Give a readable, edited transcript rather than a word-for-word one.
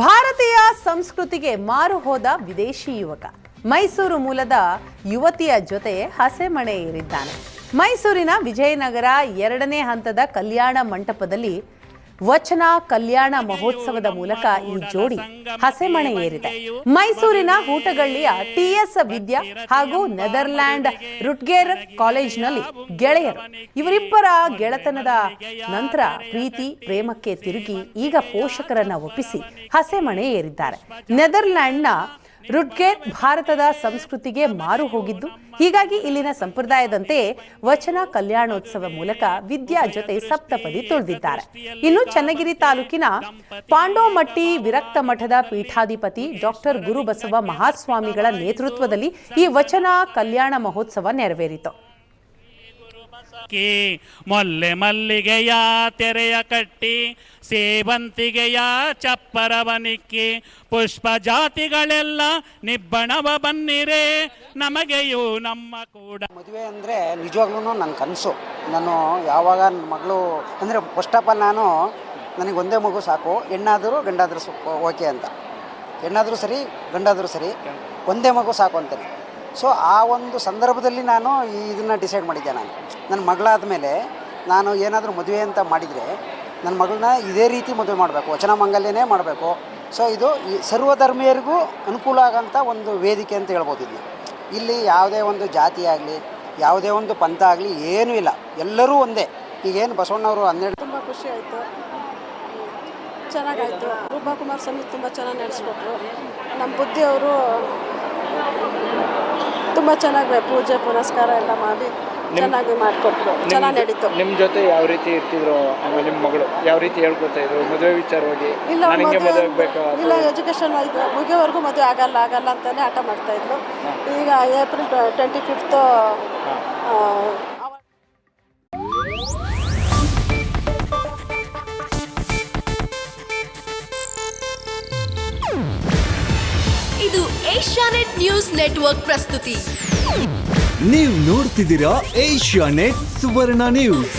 ಭಾರತೀಯ ಸಂಸ್ಕೃತಿಗೆ ಮಾರು ಹೋದ ವಿದೇಶಿ ಯುವಕ ಮೈಸೂರು ಮೂಲದ ಯುವತಿಯ ಜೊತೆ ಹಸೆಮಣೆ ಏರಿದ್ದಾನೆ. ಮೈಸೂರಿನ ವಿಜಯನಗರ 2ನೇ ಹಂತದ ಕಲ್ಯಾಣ ಮಂಟಪದಲ್ಲಿ ವಚನ ಕಲ್ಯಾಣ ಮಹೋತ್ಸವದ ಮೂಲಕ ಈ ಜೋಡಿ ಹಸೆಮಣೆ ಏರಿದೆ. ಮೈಸೂರಿನ ಹೂಟಗಳ್ಳಿಯ ಟಿಎಸ್ ವಿದ್ಯಾ ಹಾಗೂ ನೆದರ್ಲ್ಯಾಂಡ್ ರುಟ್ಗೇರ್ ಕಾಲೇಜಿನಲ್ಲಿ ಗೆಳೆಯರು. ಇವರಿಬ್ಬರ ಗೆಳೆತನದ ನಂತರ ಪ್ರೀತಿ ಪ್ರೇಮಕ್ಕೆ ತಿರುಗಿ ಈಗ ಪೋಷಕರನ್ನ ಒಪ್ಪಿಸಿ ಹಸೆಮಣೆ ಏರಿದ್ದಾರೆ. ನೆದರ್ಲ್ಯಾಂಡ್ನ ರುಟ್ಗೇರ್ ಭಾರತದ ಸಂಸ್ಕೃತಿಗೆ ಮಾರು ಹೋಗಿದ್ದು, ಹೀಗಾಗಿ ಇಲ್ಲಿನ ಸಂಪ್ರದಾಯದಂತೆ ವಚನ ಕಲ್ಯಾಣೋತ್ಸವ ಮೂಲಕ ವಿದ್ಯಾ ಜೊತೆ ಸಪ್ತಪದಿ ತುಳಿದಿದ್ದಾರೆ. ಇನ್ನು ಚನ್ನಗಿರಿ ತಾಲೂಕಿನ ಪಾಂಡೋಮಟ್ಟಿ ವಿರಕ್ತ ಮಠದ ಪೀಠಾಧಿಪತಿ ಡಾಕ್ಟರ್ ಗುರುಬಸವ ಮಹಾಸ್ವಾಮಿಗಳ ನೇತೃತ್ವದಲ್ಲಿ ಈ ವಚನ ಕಲ್ಯಾಣ ಮಹೋತ್ಸವ ನೆರವೇರಿತು. ಮೊಲ್ಲೆ ಮಲ್ಲಿಗೆಯ ತೆರೆಯ ಕಟ್ಟಿ ಸೇವಂತಿಗೆಯ ಚಪ್ಪರವನಿಕ್ಕಿ ಪುಷ್ಪ ಜಾತಿಗಳೆಲ್ಲ ನಿಬ್ಬಣವ ಬನ್ನಿರೆ ನಮಗೆಯೂ ನಮ್ಮ ಕೂಡ. ಮದುವೆ ಅಂದರೆ ನಿಜವಾಗ್ಲೂ ನನ್ನ ಕನಸು. ನಾನು ಯಾವಾಗ ನನ್ನ ಮಗಳು ಅಂದರೆ ಫಸ್ಟ್ ಆಫ್ ಆಲ್ ನನಗೆ ಒಂದೇ ಮಗು ಸಾಕು, ಹೆಣ್ಣಾದರೂ ಗಂಡಾದರೂ ಓಕೆ ಅಂತ. ಹೆಣ್ಣಾದರೂ ಸರಿ ಗಂಡಾದರೂ ಸರಿ ಒಂದೇ ಮಗು ಸಾಕು ಅಂತಾನೆ. ಸೊ ಆ ಒಂದು ಸಂದರ್ಭದಲ್ಲಿ ನಾನು ಇದನ್ನು ಡಿಸೈಡ್ ಮಾಡಿದ್ದೆ. ನನ್ನ ಮಗಳಾದ ಮೇಲೆ ನಾನು ಏನಾದರೂ ಮದುವೆ ಅಂತ ಮಾಡಿದರೆ ನನ್ನ ಮಗಳನ್ನ ಇದೇ ರೀತಿ ಮದುವೆ ಮಾಡಬೇಕು, ವಚನ ಮಂಗಲ್ಯನೇ ಮಾಡಬೇಕು. ಸೊ ಇದು ಈ ಸರ್ವಧರ್ಮೀಯರಿಗೂ ಅನುಕೂಲ ಆಗೋಂಥ ಒಂದು ವೇದಿಕೆ ಅಂತ ಹೇಳ್ಬೋದು. ಇಲ್ಲಿ ಯಾವುದೇ ಒಂದು ಜಾತಿ ಆಗಲಿ ಯಾವುದೇ ಒಂದು ಪಂಥ ಆಗಲಿ ಏನೂ ಇಲ್ಲ, ಎಲ್ಲರೂ ಒಂದೇ. ಈಗೇನು ಬಸವಣ್ಣವರು 12 ತುಂಬ ಖುಷಿ ಆಯಿತು, ಚೆನ್ನಾಗಾಯಿತು. ರೂಪಕುಮಾರ್ ಸ್ವಾಮಿ ತುಂಬ ಚೆನ್ನಾಗಿ ನಡೆಸ್ಕೊಟ್ರು. ನಮ್ಮ ಬುದ್ಧಿಯವರು ತುಂಬ ಚೆನ್ನಾಗಿ ಪೂಜೆ ಪುನಸ್ಕಾರ ಎಲ್ಲ ಮಾಡಿ ಚೆನ್ನಾಗಿ ಮಾಡಿಕೊಟ್ರು, ಚೆನ್ನಾಗಿ ನಡೀತು. ನಿಮ್ಮ ಜೊತೆ ಯಾವ ರೀತಿ ಇರ್ತಿದ್ರು? ನಿಮ್ಮ ಮಗಳು ಯಾವ ರೀತಿ ಹೇಳ್ಕೊತಾ ಇದ್ರು ಮದುವೆ ವಿಚಾರವಾಗಿ? ಇಲ್ಲ ಎಜುಕೇಷನ್ ಮುಗಿಯೋವರೆಗೂ ಮದುವೆ ಆಗಲ್ಲ ಅಂತಾನೆ ಆಟ ಮಾಡ್ತಾಯಿದ್ರು. ಈಗ ಏಪ್ರಿಲ್ 25 ಇದು ಏಷ್ಯಾನೆಟ್ ನ್ಯೂಸ್ ನೆಟ್ವರ್ಕ್ ಪ್ರಸ್ತುತಿ. ನೀವು ನೋಡ್ತಿದ್ದೀರಾ ಏಷ್ಯಾನೆಟ್ ಸುವರ್ಣ ನ್ಯೂಸ್.